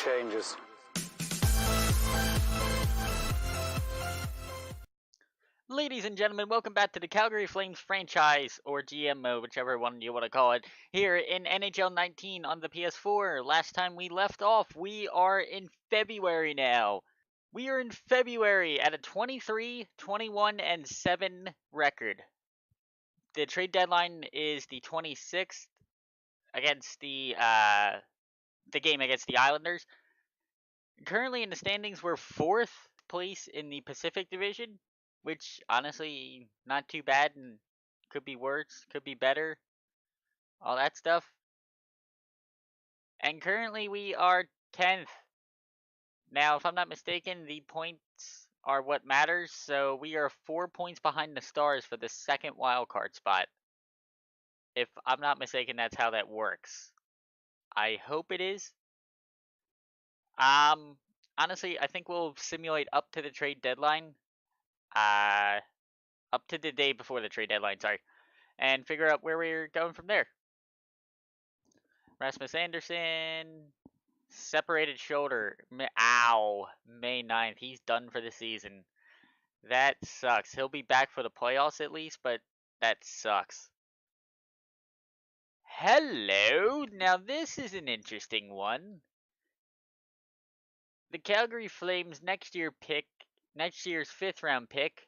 changes. Ladies and gentlemen, welcome back to the Calgary Flames franchise, or GMO, whichever one you want to call it, here in NHL 19 on the PS4. Last time we left off, we are in February now. We are in February at a 23, 21, and 7 record. The trade deadline is the 26th against the game against the Islanders. Currently in the standings, we're 4th place in the Pacific Division, which honestly not too bad and could be worse, could be better, all that stuff. And currently we are 10th. Now, if I'm not mistaken, the points are what matters, so we are 4 points behind the Stars for the second wildcard spot. If I'm not mistaken, that's how that works. I hope it is. Honestly, I think we'll simulate up to the trade deadline. Up to the day before the trade deadline, sorry. And figure out where we're going from there. Rasmus Anderson, separated shoulder. Ow. May 9th. He's done for the season. That sucks. He'll be back for the playoffs at least, but that sucks. Hello. Now this is an interesting one. The Calgary Flames next year's 5th round pick,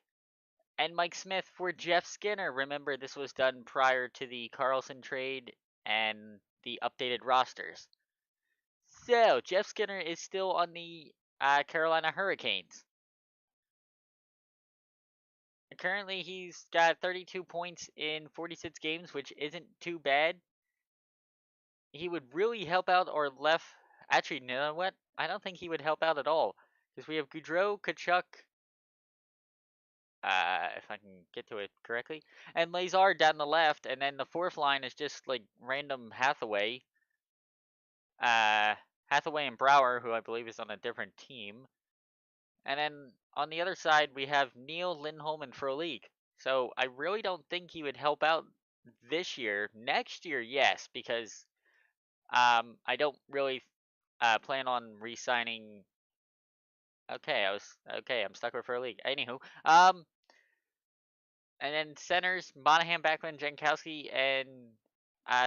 and Mike Smith for Jeff Skinner. Remember, this was done prior to the Carlson trade and the updated rosters. So, Jeff Skinner is still on the Carolina Hurricanes. Currently, he's got 32 points in 46 games, which isn't too bad. He would really help out our left. Actually, you know what? I don't think he would help out at all. Because we have Gaudreau, Kachuk, if I can get to it correctly, and Lazar down the left, and then the fourth line is just like random Hathaway. Hathaway and Brouwer, who I believe is on a different team. And then on the other side, we have Neal, Lindholm, and Frolik. So I really don't think he would help out this year. Next year, yes, because I don't really plan on re-signing. Okay, I'm stuck with Frolik. Anywho, and then centers Monahan, Backlund, Jankowski, and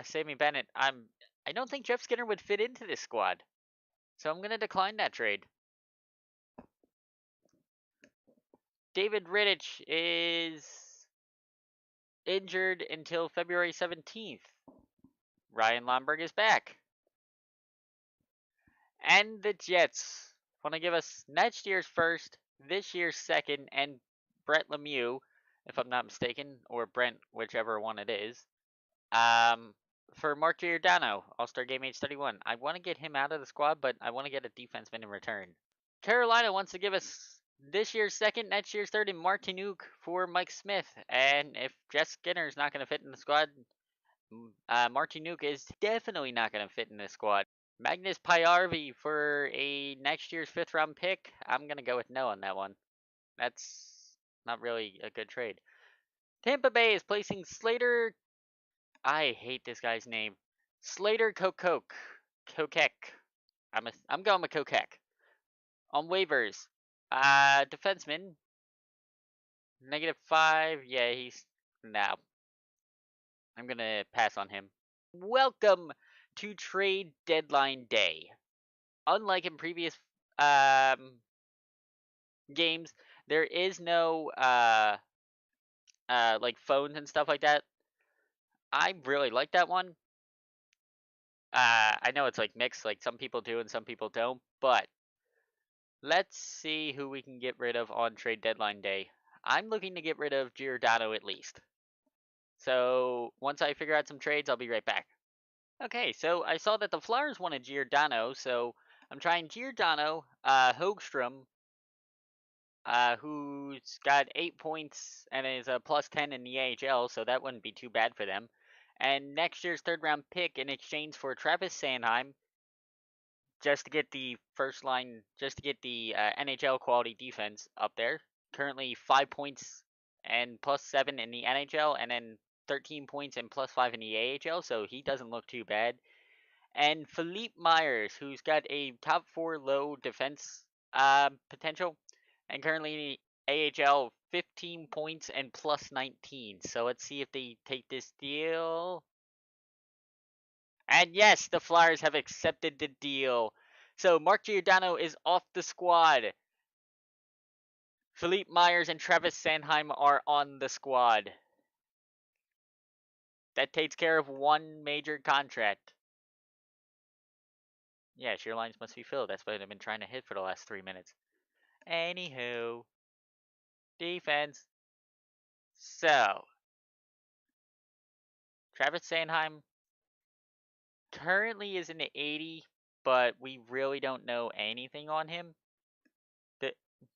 Sammy Bennett. I don't think Jeff Skinner would fit into this squad, so I'm gonna decline that trade. David Rittich is injured until February 17th. Ryan Lomberg is back. And the Jets want to give us next year's first, this year's second, and Brett Lemieux, if I'm not mistaken, or Brent, whichever one it is, for Mark Giordano, All-Star Game Age 31. I want to get him out of the squad, but I want to get a defenseman in return. Carolina wants to give us this year's second, next year's third, and Martinook for Mike Smith. And if Jeff Skinner is not going to fit in the squad, Martinook is definitely not going to fit in this squad. Magnus Paajarvi for a next year's 5th round pick. I'm going to go with no on that one. That's not really a good trade. Tampa Bay is placing Slater. I hate this guy's name. Slater Kokek. I'm going with Kokek. On waivers. Defenseman. -5. Yeah, he's no. I'm gonna pass on him. Welcome to trade deadline day. Unlike in previous games, there is no like phones and stuff like that. I really like that one. I know it's like mixed, like some people do and some people don't, but let's see who we can get rid of on trade deadline day. I'm looking to get rid of Giordano at least. So once I figure out some trades, I'll be right back. Okay, so I saw that the Flyers wanted Giordano, so I'm trying Giordano, Hogstrom, who's got 8 points and is a +10 in the AHL, so that wouldn't be too bad for them. And next year's 3rd round pick in exchange for Travis Sanheim, just to get the first line, just to get the NHL quality defense up there. Currently 5 points and +7 in the NHL, and then 13 points and +5 in the AHL, so he doesn't look too bad. and Philippe Myers, who's got a top 4 low defense potential, and currently AHL 15 points and plus 19. So let's see if they take this deal. And yes, the Flyers have accepted the deal. So Mark Giordano is off the squad. Philippe Myers and Travis Sanheim are on the squad. That takes care of one major contract. Yes, your lines must be filled. That's what I've been trying to hit for the last 3 minutes. Anywho, defense. So, Travis Sanheim currently is in the 80, but we really don't know anything on him. The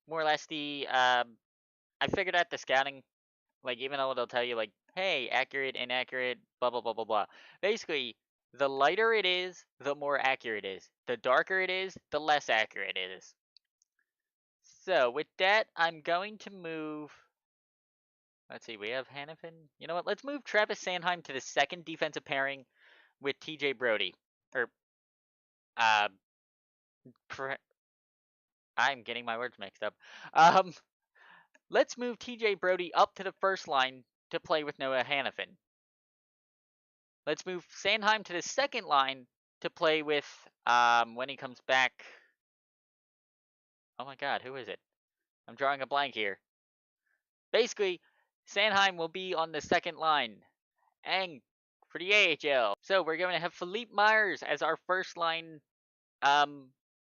more or less I figured out the scouting, like even though they'll tell you like, hey, accurate, inaccurate, blah blah blah blah blah. Basically, the lighter it is, the more accurate it is. The darker it is, the less accurate it is. So with that, I'm going to move. Let's see, we have Hannafin. You know what? Let's move Travis Sanheim to the second defensive pairing with TJ Brody. Or, uh, I'm getting my words mixed up. Um, let's move TJ Brody up to the first line to play with Noah Hannafin. Let's move Sanheim to the second line to play with, when he comes back. Oh my god, who is it? I'm drawing a blank here. Basically, Sanheim will be on the second line. And for the AHL. So we're going to have Philippe Myers as our first line,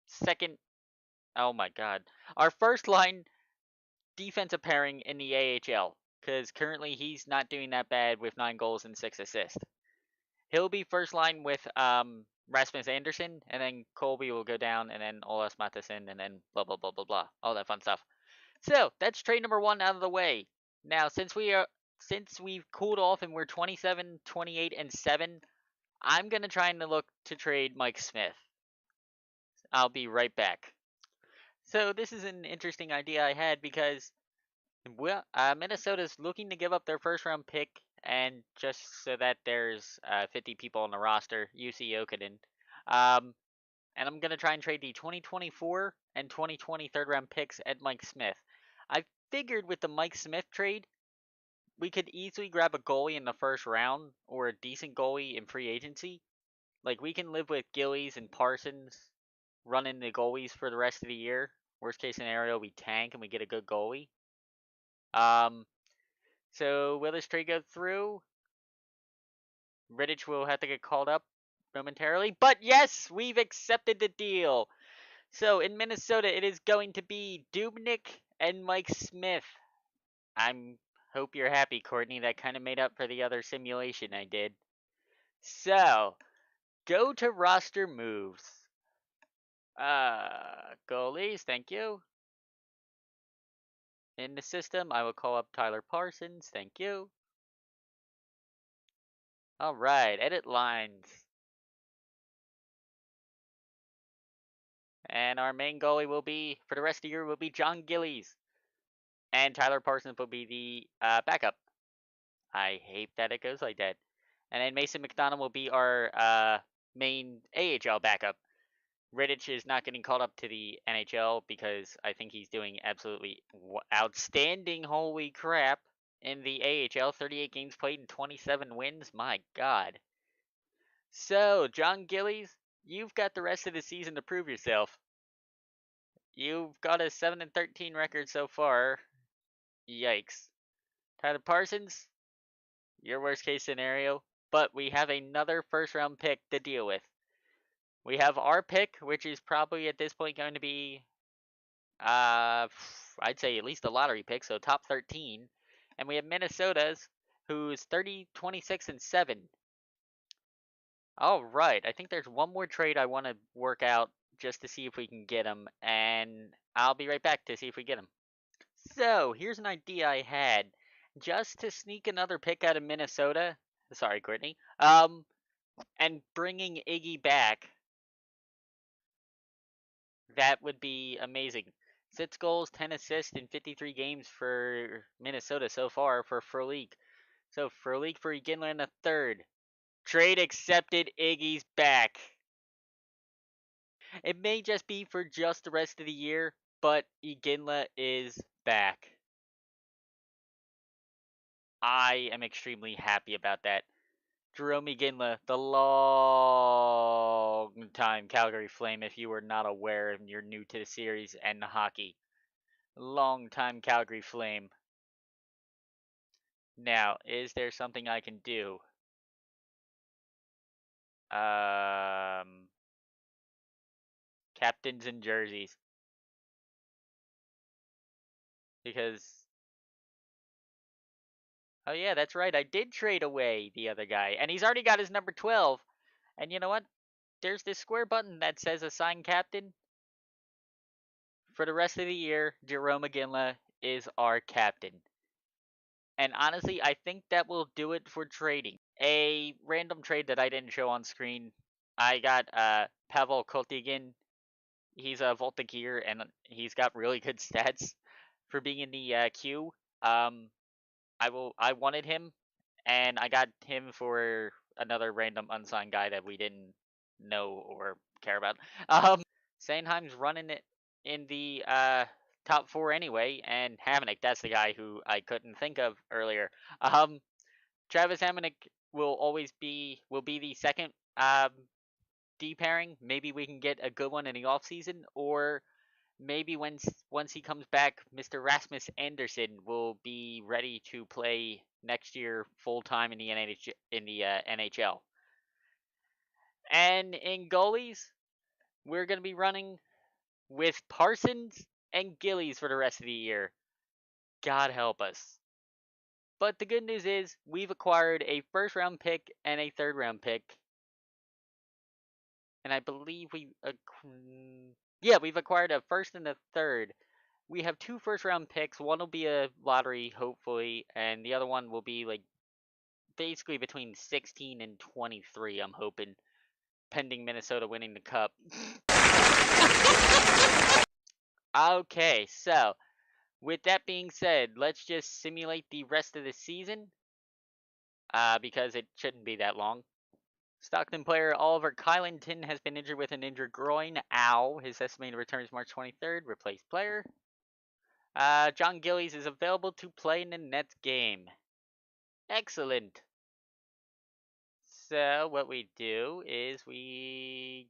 second. Oh my god. Our first line defensive pairing in the AHL. Because currently he's not doing that bad with 9 goals and 6 assists. He'll be first line with Rasmus Anderson, and then Colby will go down, and then Olas Matheson, and then blah blah blah blah blah. All that fun stuff. So that's trade number 1 out of the way. Now since we've cooled off and we're 27, 28, and 7, I'm gonna try and look to trade Mike Smith. I'll be right back. So this is an interesting idea I had because Minnesota's looking to give up their first round pick, and just so that there's 50 people on the roster, UC Jokinen. And I'm gonna try and trade the 2024 and 2020 third round picks at Mike Smith. I figured with the Mike Smith trade, we could easily grab a goalie in the first round or a decent goalie in free agency. Like we can live with Gillies and Parsons running the goalies for the rest of the year. Worst case scenario, we tank and we get a good goalie. So will this trade go through? Rittich will have to get called up momentarily. But yes, we've accepted the deal. So in Minnesota, it is going to be Dubnyk and Mike Smith. I'm hope you're happy, Courtney. That kind of made up for the other simulation I did. So, go to roster moves. Goalies, thank you. In the system, I will call up Tyler Parsons, thank you. Alright, edit lines. And our main goalie will be, for the rest of the year, will be John Gillies. And Tyler Parsons will be the backup. I hate that it goes like that. And then Mason McDonald will be our main AHL backup. Rittich is not getting called up to the NHL because I think he's doing absolutely outstanding. Holy crap. In the AHL, 38 games played and 27 wins. My god. So, John Gillies, you've got the rest of the season to prove yourself. You've got a 7-13 record so far. Yikes. Tyler Parsons, your worst case scenario. But we have another first round pick to deal with. We have our pick, which is probably at this point going to be, I'd say at least a lottery pick, so top 13. And we have Minnesota's, who's 30, 26, and 7. All right, I think there's one more trade I want to work out just to see if we can get him, and I'll be right back to see if we get him. So, here's an idea I had. Just to sneak another pick out of Minnesota, sorry, Courtney, and bringing Iggy back, that would be amazing. 6 goals, 10 assists in 53 games for Minnesota so far for Frolik. So Frolik for Ginler in the third. Trade accepted. Iggy's back. It may just be for just the rest of the year, but Iginla is back. I am extremely happy about that. Jerome Iginla, the long time Calgary Flame, if you were not aware and you're new to the series and hockey. Long time Calgary Flame. Now, is there something I can do? Captains and jerseys. Because, oh yeah, that's right, I did trade away the other guy, and he's already got his number 12. And you know what? There's this square button that says assign captain. For the rest of the year, Jerome McGinley is our captain. And honestly, I think that will do it for trading. A random trade that I didn't show on screen. I got Pavel Kotigin. He's a Voltigeur, and he's got really good stats for being in the queue. I wanted him, and I got him for another random unsigned guy that we didn't know or care about. Sandheim's running it in the top four anyway, and Hamonic, that's the guy who I couldn't think of earlier. Travis Hamonic will be the second D pairing. Maybe we can get a good one in the off season, or maybe once he comes back, Mr. Rasmus Anderson will be ready to play next year full time in the NHL. And in goalies, we're gonna be running with Parsons and Gillies for the rest of the year. God help us. But the good news is we've acquired a first round pick and a third round pick. And I believe we've acquired a first and a third. We have two first round picks. One will be a lottery, hopefully, and the other one will be like basically between 16 and 23, I'm hoping, pending Minnesota winning the cup. Okay, so with that being said, let's just simulate the rest of the season, because it shouldn't be that long. Stockton player Oliver Kylanton has been injured with an injured groin. Ow. His estimated return is March 23rd. Replaced player. John Gillies is available to play in the Nets game. Excellent. So what we do is I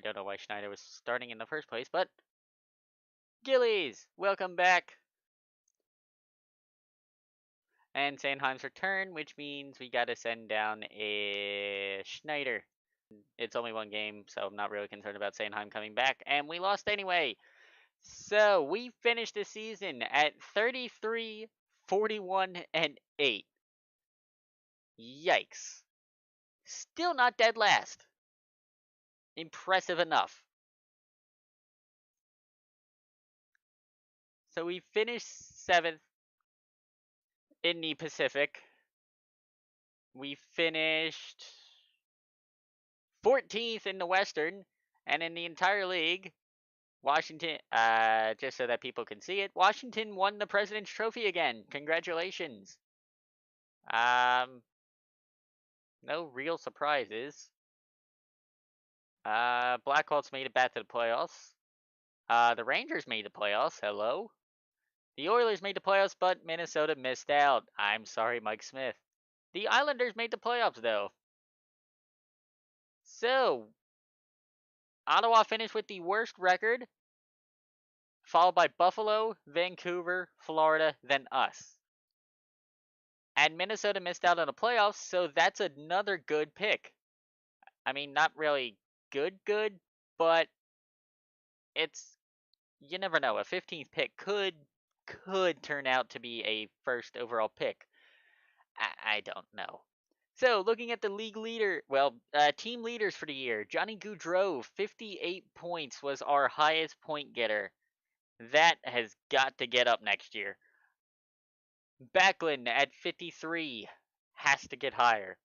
don't know why Schneider was starting in the first place, but Gillies, welcome back. And Sandheim's return, which means we gotta send down a Schneider. It's only one game, so I'm not really concerned about Sandheim coming back. And we lost anyway. So we finished the season at 33, 41, and 8. Yikes. Still not dead last. Impressive enough. So we finished 7th in the Pacific. We finished 14th in the Western, and in the entire league, Washington, just so that people can see it, Washington won the President's Trophy again. Congratulations. No real surprises. Blackhawks made it back to the playoffs. The Rangers made the playoffs. Hello. The Oilers made the playoffs, but Minnesota missed out. I'm sorry, Mike Smith. The Islanders made the playoffs, though. So, Ottawa finished with the worst record, followed by Buffalo, Vancouver, Florida, then us. And Minnesota missed out on the playoffs, so that's another good pick. I mean, not really good, but it's, you never know. A 15th pick could turn out to be a first overall pick. I don't know. So, looking at the league leader, team leaders for the year, Johnny Gaudreau, 58 points was our highest point getter. That has got to get up next year. Backlund at 53 has to get higher.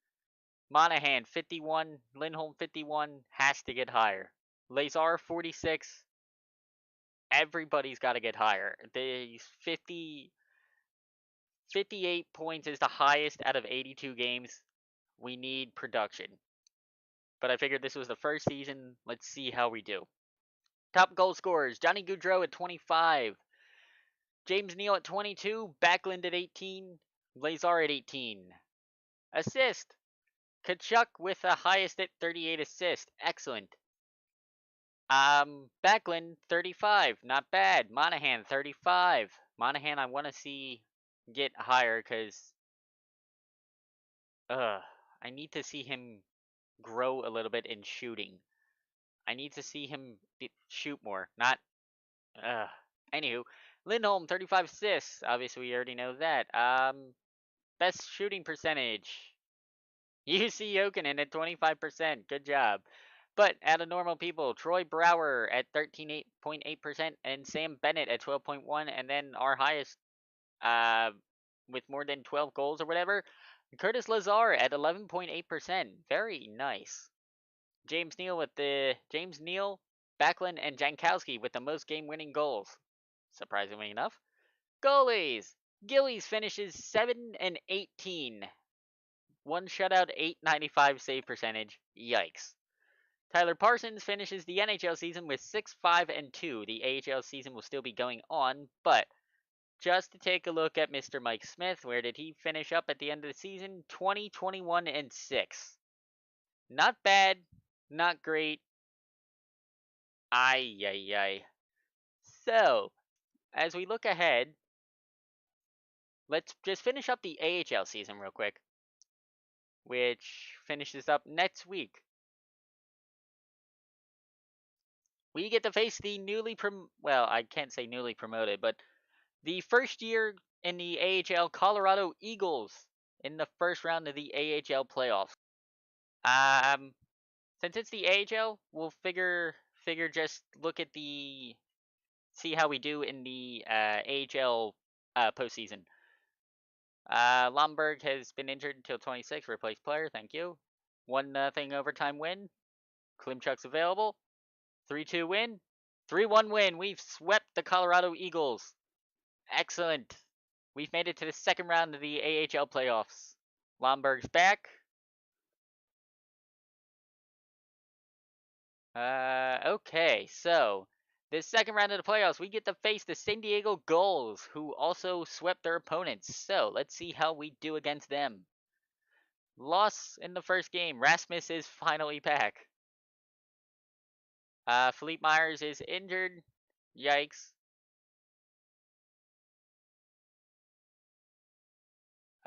Monahan 51, Lindholm 51 has to get higher. Lazar 46. Everybody's got to get higher. The 58 points is the highest out of 82 games. We need production. But I figured this was the first season. Let's see how we do. Top goal scorers: Johnny Gaudreau at 25, James Neal at 22, Backlund at 18, Lazar at 18. Assist: Kachuk with the highest at 38 assists. Excellent. Backlund 35, not bad. Monahan 35. Monahan, I want to see get higher because I need to see him grow a little bit in shooting. I need to see him shoot more, not Anywho, Lindholm 35 assists. Obviously, we already know that. Best shooting percentage. UC Jokinen at 25%. Good job. But out of normal people, Troy Brower at 13.8% and Sam Bennett at 12.1%, and then our highest with more than 12 goals or whatever, Curtis Lazar at 11.8%. Very nice. James Neal, Backlund, and Jankowski with the most game-winning goals. Surprisingly enough. Goalies. Gillies finishes 7 and 18. One shutout, 895 save percentage. Yikes. Tyler Parsons finishes the NHL season with 6-5-2. The AHL season will still be going on, but just to take a look at Mr. Mike Smith, where did he finish up at the end of the season? 20-21-6. Not bad, not great. Ay. So, as we look ahead, let's just finish up the AHL season real quick, which finishes up next week. We get to face the I can't say newly promoted, but the first year in the AHL Colorado Eagles in the first round of the AHL playoffs. Since it's the AHL, we'll figure just look at see how we do in the AHL postseason. Lomberg has been injured until 26. Replace player. Thank you. 1-0 overtime win. Klimchuk's available. 3-2 win. 3-1 win. We've swept the Colorado Eagles. Excellent. We've made it to the second round of the AHL playoffs. Lomberg's back. Okay, so this second round of the playoffs, we get to face the San Diego Gulls, who also swept their opponents. So let's see how we do against them. Loss in the first game. Rasmus is finally back. Philippe Myers is injured. Yikes.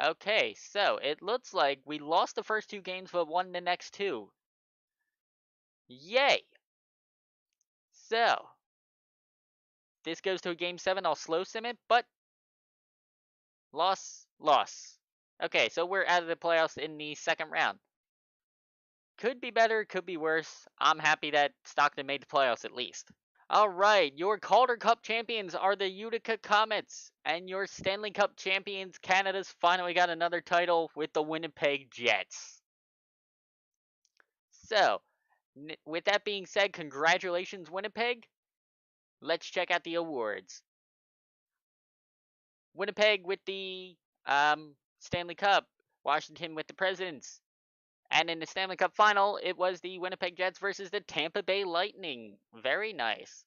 Okay, so it looks like we lost the first two games but won the next two. Yay! So, this goes to a game 7. I'll slow sim it, but loss. Okay, so we're out of the playoffs in the second round. Could be better, could be worse. I'm happy that Stockton made the playoffs at least. Alright, your Calder Cup champions are the Utica Comets, and your Stanley Cup champions, Canada's finally got another title with the Winnipeg Jets. So, with that being said, congratulations, Winnipeg. Let's check out the awards. Winnipeg with the Stanley Cup. Washington with the Presidents. And in the Stanley Cup final, it was the Winnipeg Jets versus the Tampa Bay Lightning. Very nice.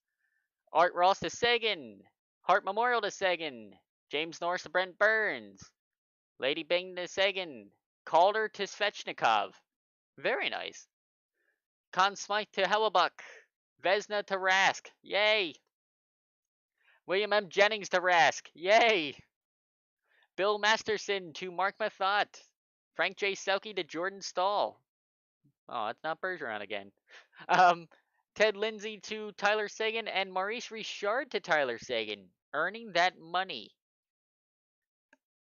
Art Ross to Seguin. Hart Memorial to Seguin. James Norris to Brent Burns. Lady Bing to Seguin. Calder to Svechnikov. Very nice. Conn Smythe to Hellebuck. Vesna to Rask. Yay. William M. Jennings to Rask. Yay. Bill Masterson to Mark Mathot. Frank J. Selke to Jordan Stahl. Oh, it's not Bergeron again. Ted Lindsay to Tyler Seguin and Maurice Richard to Tyler Seguin. Earning that money.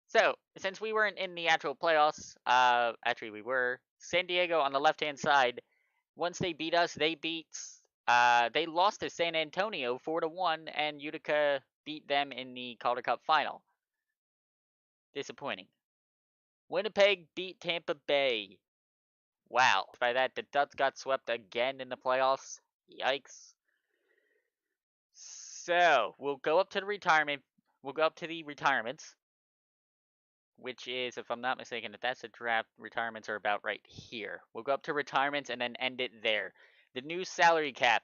So, since we weren't in the actual playoffs, actually we were, San Diego on the left-hand side, once they beat us, they lost to San Antonio 4-1, and Utica beat them in the Calder Cup final. Disappointing. Winnipeg beat Tampa Bay. Wow. By that, the Ducks got swept again in the playoffs. Yikes. So, we'll go up to the retirements, which is, if I'm not mistaken, if that's the draft, retirements are about right here. We'll go up to retirements and then end it there. The new salary cap.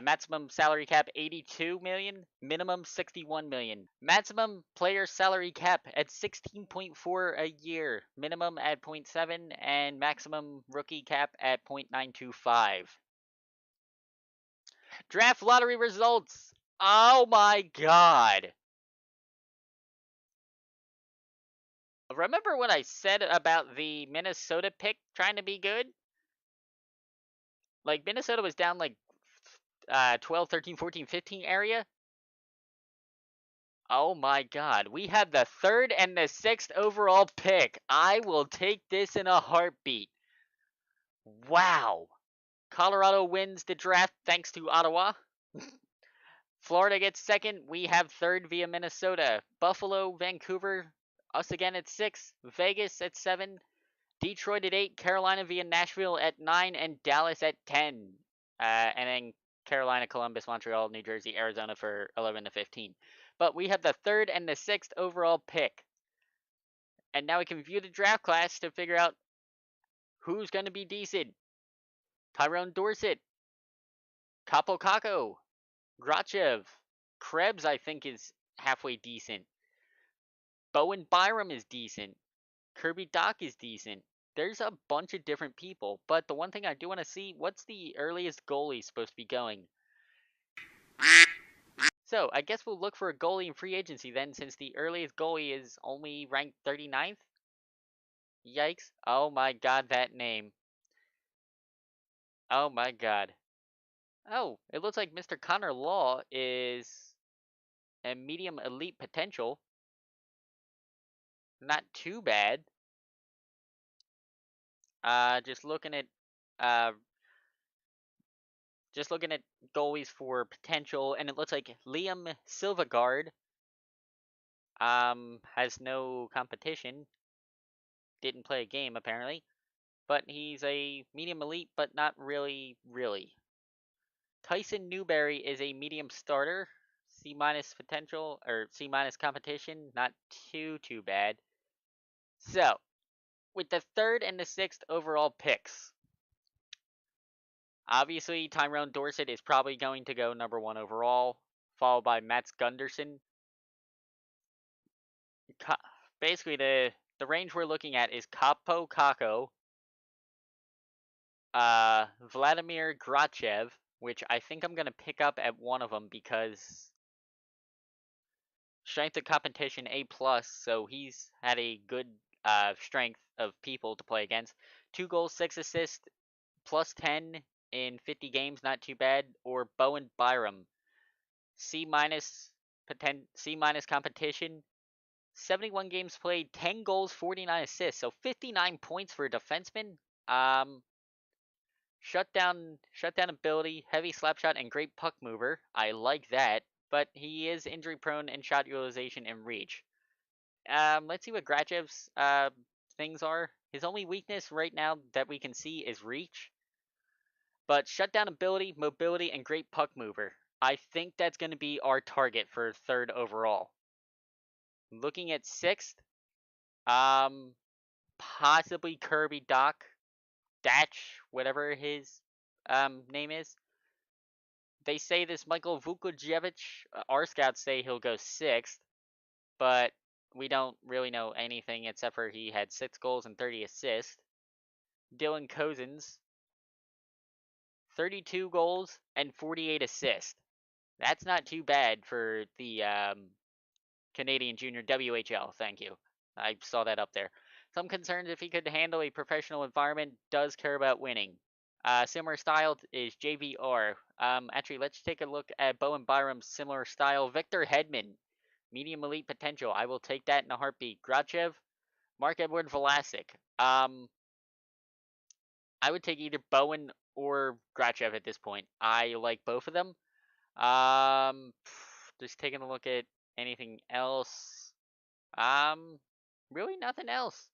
Maximum salary cap 82 million, minimum 61 million. Maximum player salary cap at 16.4 a year, minimum at 0.7, and maximum rookie cap at 0.925. Draft lottery results. Oh my god. Remember what I said about the Minnesota pick trying to be good? Like, Minnesota was down like 12, 13, 14, 15 area. Oh my god. We have the 3rd and the 6th overall pick. I will take this in a heartbeat. Wow. Colorado wins the draft thanks to Ottawa. Florida gets 2nd. We have 3rd via Minnesota. Buffalo, Vancouver, us again at 6. Vegas at 7. Detroit at 8, Carolina via Nashville at 9, and Dallas at 10. And then Carolina, Columbus, Montreal, New Jersey, Arizona for 11 to 15. But we have the 3rd and the 6th overall pick. And now we can view the draft class to figure out who's going to be decent. Tyrone Dorsett, Capo Caco, Grachev, Krebs I think is halfway decent. Bowen Byram is decent. Kirby Doc is decent. There's a bunch of different people, but the one thing I do want to see, what's the earliest goalie supposed to be going? So, I guess we'll look for a goalie in free agency then, since the earliest goalie is only ranked 39th? Yikes. Oh my god, that name. Oh my god. Oh, it looks like Mr. Connor Law is a medium elite potential. Not too bad. Uh, just looking at uh just looking at goalies for potential, and it looks like Liam Silvagard has no competition. Didn't play a game apparently, but he's a medium elite, but not really. Tyson Newberry is a medium starter, C minus potential or C minus competition, not too bad. So, with the 3rd and the 6th overall picks, obviously Tyrone Dorsett is probably going to go number 1 overall, followed by Mats Gunderson. Basically, the range we're looking at is Capo Caco, Vladimir Grachev, which I think I'm gonna pick up at one of them because strength of competition A plus, so he's had a good strength of people to play against. 2 goals, 6 assists, plus 10 in 50 games, not too bad. Or Bowen Byram, C minus C minus competition, 71 games played, 10 goals, 49 assists, so 59 points for a defenseman. Shutdown ability, heavy slap shot, and great puck mover. I like that, but he is injury prone in shot utilization and reach. Let's see what Grachev's things are. His only weakness right now that we can see is reach, but shutdown ability, mobility, and great puck mover. I think that's going to be our target for 3rd overall. Looking at 6th, possibly Kirby Doc, Datch, whatever his name is. They say this Michael Vukojevic, our scouts say he'll go 6th, but we don't really know anything except for he had 6 goals and 30 assists. Dylan Cozens, 32 goals and 48 assists. That's not too bad for the Canadian Junior WHL, thank you. I saw that up there. Some concerns if he could handle a professional environment, does care about winning. Similar style is JVR. Actually, let's take a look at Bowen Byram's similar style. Victor Hedman, medium elite potential. I will take that in a heartbeat. Grachev, Mark-Edward Vlasic. I would take either Bowen or Grachev at this point. I like both of them. Just taking a look at anything else. Really nothing else.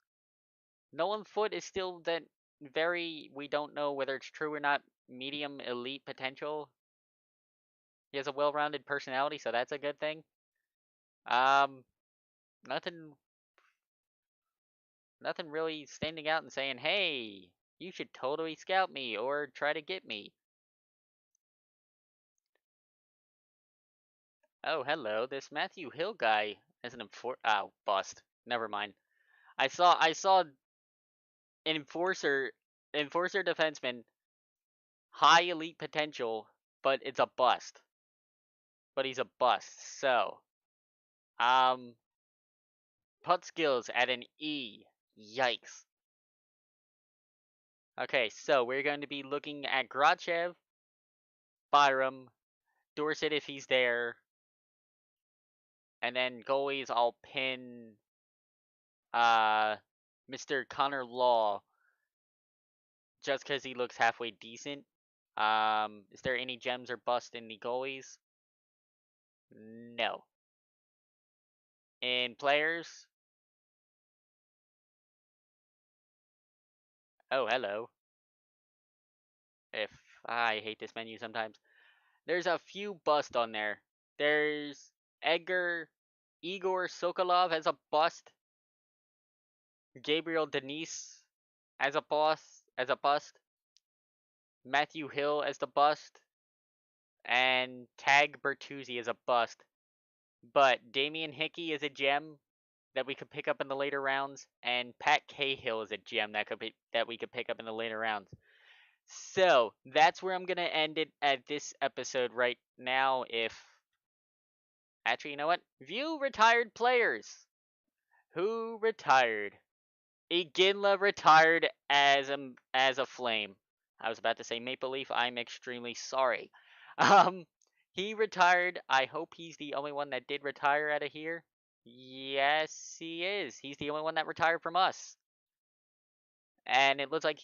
Nolan Foote is still that we don't know whether it's true or not, medium elite potential. He has a well-rounded personality, so that's a good thing. Um, nothing really standing out and saying, hey, you should totally scout me or try to get me. Oh, hello. This Matthew Hill guy is an oh, bust. Never mind. I saw enforcer defenseman, high elite potential, but it's a bust. But he's a bust. So, um, putt skills at an E. Yikes. Okay, so we're going to be looking at Grachev, Byram, Dorsett if he's there, and then goalies I'll pin uh Mr. Connor Law just because he looks halfway decent. Is there any gems or bust in the goalies? No. In players? Oh, hello. If I hate this menu sometimes. There's a few bust on there. There's Igor Sokolov as a bust. Gabriel Denise as a bust. Matthew Hill as the bust. And Tag Bertuzzi as a bust. But Damian Hickey is a gem that we could pick up in the later rounds, and Pat Cahill is a gem that we could pick up in the later rounds. So that's where I'm gonna end it at this episode right now. If actually, you know what? View retired players. Who retired? Iginla retired as a Flame. I was about to say Maple Leaf. I'm extremely sorry. Um, he retired. I hope he's the only one that did retire out of here. Yes, he is. He's the only one that retired from us. And it looks like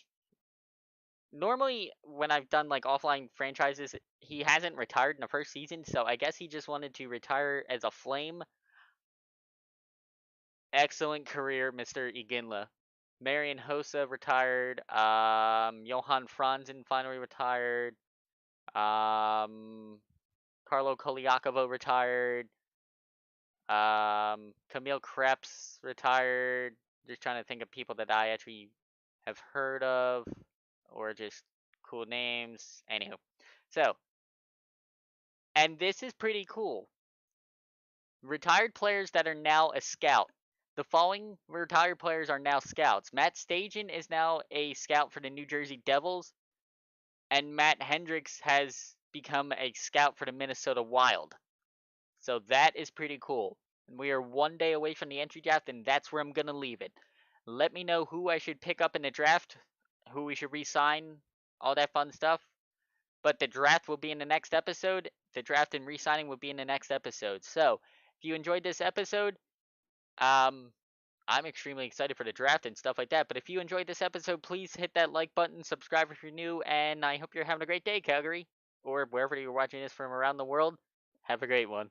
normally when I've done like offline franchises, he hasn't retired in the first season, so I guess he just wanted to retire as a Flame. Excellent career, Mr. Iginla. Marian Hossa retired. Johan Franzen finally retired. Carlo Koliakovo retired. Camille Krebs retired. Just trying to think of people that I actually have heard of or just cool names. Anywho, so, and this is pretty cool. Retired players that are now a scout. The following retired players are now scouts. Matt Stajan is now a scout for the New Jersey Devils, and Matt Hendricks has become a scout for the Minnesota Wild. So that is pretty cool. And we are 1 day away from the entry draft, and that's where I'm going to leave it. Let me know who I should pick up in the draft, who we should re-sign, all that fun stuff. But the draft will be in the next episode. The draft and re-signing will be in the next episode. So if you enjoyed this episode, I'm extremely excited for the draft and stuff like that. But if you enjoyed this episode, please hit that like button, subscribe if you're new, and I hope you're having a great day, Calgary, or wherever you're watching this from around the world. Have a great one.